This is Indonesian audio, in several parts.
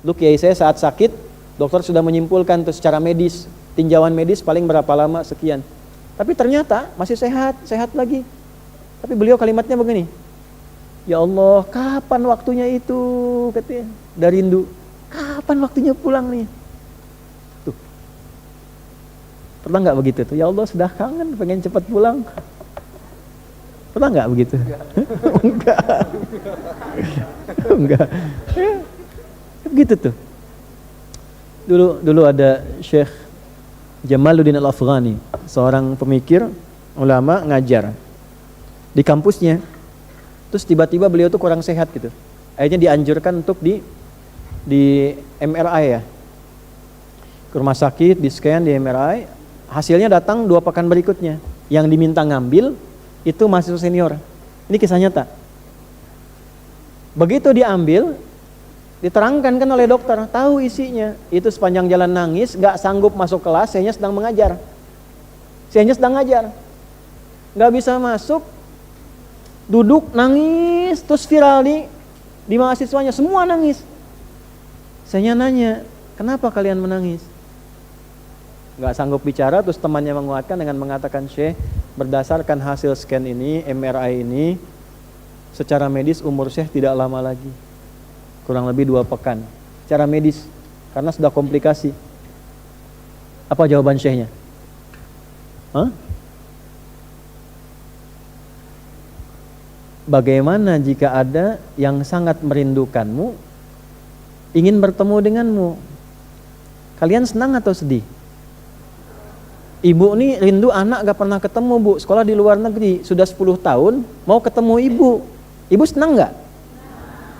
Lu kiai saya saat sakit, dokter sudah menyimpulkan tuh secara medis, tinjauan medis paling berapa lama sekian. Tapi ternyata masih sehat lagi. Tapi beliau kalimatnya begini, ya Allah, kapan waktunya itu, katanya, dari rindu. Kapan waktunya pulang nih? Tuh. Pernah nggak begitu tuh? Ya Allah, sudah kangen, pengen cepat pulang. Pernah nggak begitu? Enggak. Enggak. Ya, begitu tuh. Dulu ada Syekh Jamaluddin Al-Afghani, seorang pemikir, ulama, ngajar di kampusnya. Terus tiba-tiba beliau tuh kurang sehat gitu. Akhirnya dianjurkan untuk di MRI ya. Ke rumah sakit, di scan, di MRI. Hasilnya datang 2 pekan berikutnya. Yang diminta ngambil itu mahasiswa senior. Ini kisah nyata. Begitu diambil, diterangkan kan oleh dokter, tahu isinya. Itu sepanjang jalan nangis, gak sanggup masuk kelas, sayanya sedang mengajar. Sayanya sedang ngajar. Gak bisa masuk, duduk nangis, terus viral di mahasiswanya, semua nangis. Saya nanya, kenapa kalian menangis? Gak sanggup bicara, terus temannya menguatkan dengan mengatakan, Syekh, berdasarkan hasil scan ini, MRI ini, secara medis umur Syekh tidak lama lagi, kurang lebih 2 pekan. Secara medis, karena sudah komplikasi. Apa jawaban Syekhnya? Hah? Bagaimana jika ada yang sangat merindukanmu, ingin bertemu denganmu? Kalian senang atau sedih? Ibu nih rindu anak gak pernah ketemu, Bu. Sekolah di luar negeri, sudah 10 tahun, mau ketemu ibu. Ibu senang gak?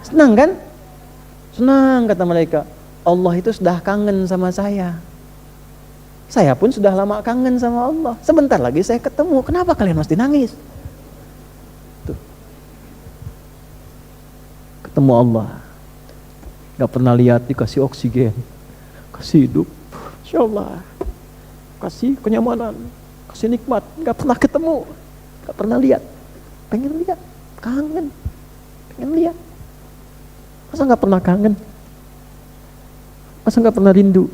Senang kan? Senang, kata mereka. Allah itu sudah kangen sama saya. Saya pun sudah lama kangen sama Allah. Sebentar lagi saya ketemu. Kenapa kalian mesti nangis? Ketemu Allah, gak pernah lihat, dikasih oksigen, kasih hidup, Insya Allah, kasih kenyamanan, kasih nikmat, gak pernah ketemu, gak pernah lihat, pengen lihat, kangen, pengen lihat. Masa gak pernah kangen? Masa gak pernah rindu?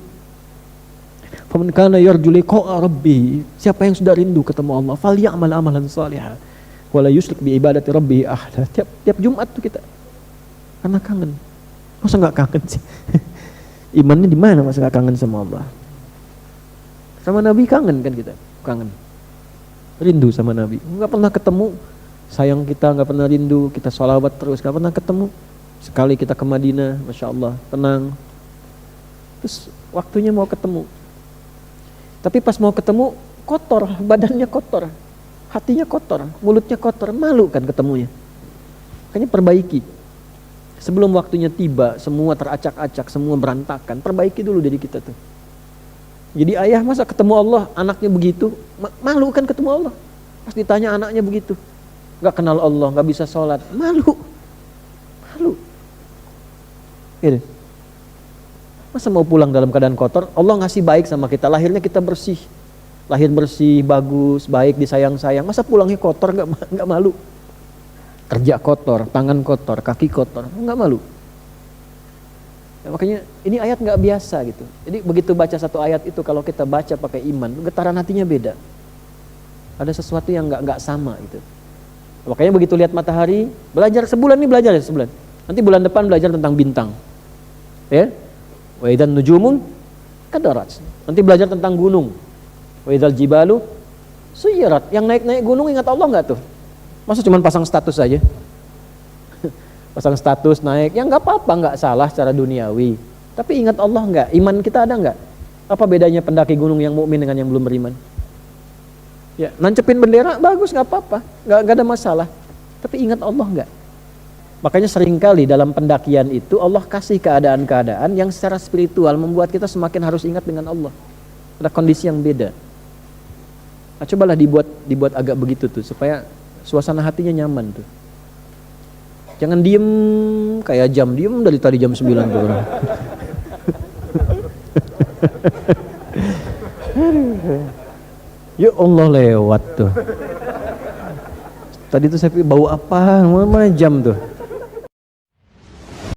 Faman kana yarju liqa'a rabbih, siapa yang sudah rindu ketemu Allah, falyamal amalan shalihan wala yusyrik bi ibadati rabbih ahada. Tiap Jumat tuh kita karena kangen. Masa nggak kangen sih? Imannya di mana masa nggak kangen sama Allah? Sama Nabi kangen kan kita, kangen, rindu sama Nabi. Nggak pernah ketemu, sayang kita nggak pernah rindu, kita sholawat terus nggak pernah ketemu. Sekali kita ke Madinah, masya Allah, tenang. Terus waktunya mau ketemu, tapi pas mau ketemu kotor, badannya kotor, hatinya kotor, mulutnya kotor, malu kan ketemunya. Makanya perbaiki. Sebelum waktunya tiba, semua teracak-acak, semua berantakan. Perbaiki dulu dari kita tuh. Jadi ayah masa ketemu Allah, anaknya begitu, malu kan ketemu Allah. Pas ditanya anaknya begitu, gak kenal Allah, gak bisa sholat, malu. Gitu. Masa mau pulang dalam keadaan kotor? Allah ngasih baik sama kita, lahirnya kita bersih. Lahir bersih, bagus, baik, disayang-sayang. Masa pulangnya kotor, gak malu? Kerja kotor, tangan kotor, kaki kotor, nggak malu. Ya, makanya ini ayat nggak biasa gitu. Jadi begitu baca satu ayat itu, kalau kita baca pakai iman, getaran hatinya beda. Ada sesuatu yang nggak sama gitu. Makanya begitu lihat matahari, belajar sebulan nih, belajar ya sebulan. Nanti bulan depan belajar tentang bintang. Ya, wa idzan nujumun kadarat. Nanti belajar tentang gunung. Wa idzal jibalu suyirat. Yang naik-naik gunung ingat Allah nggak tuh? Masa cuma pasang status saja? Pasang status naik, ya nggak apa-apa, nggak salah secara duniawi. Tapi ingat Allah nggak? Iman kita ada nggak? Apa bedanya pendaki gunung yang mukmin dengan yang belum beriman? Ya, nancepin bendera bagus, nggak apa-apa, nggak ada masalah. Tapi ingat Allah nggak? Makanya seringkali dalam pendakian itu Allah kasih keadaan-keadaan yang secara spiritual membuat kita semakin harus ingat dengan Allah. Ada kondisi yang beda. Nah, cobalah dibuat agak begitu tuh supaya suasana hatinya nyaman tuh. Jangan diem kayak jam, diem dari tadi jam 9 tuh orang. Ya Allah lewat tuh. Tadi tuh saya bau apa? Mana jam tuh?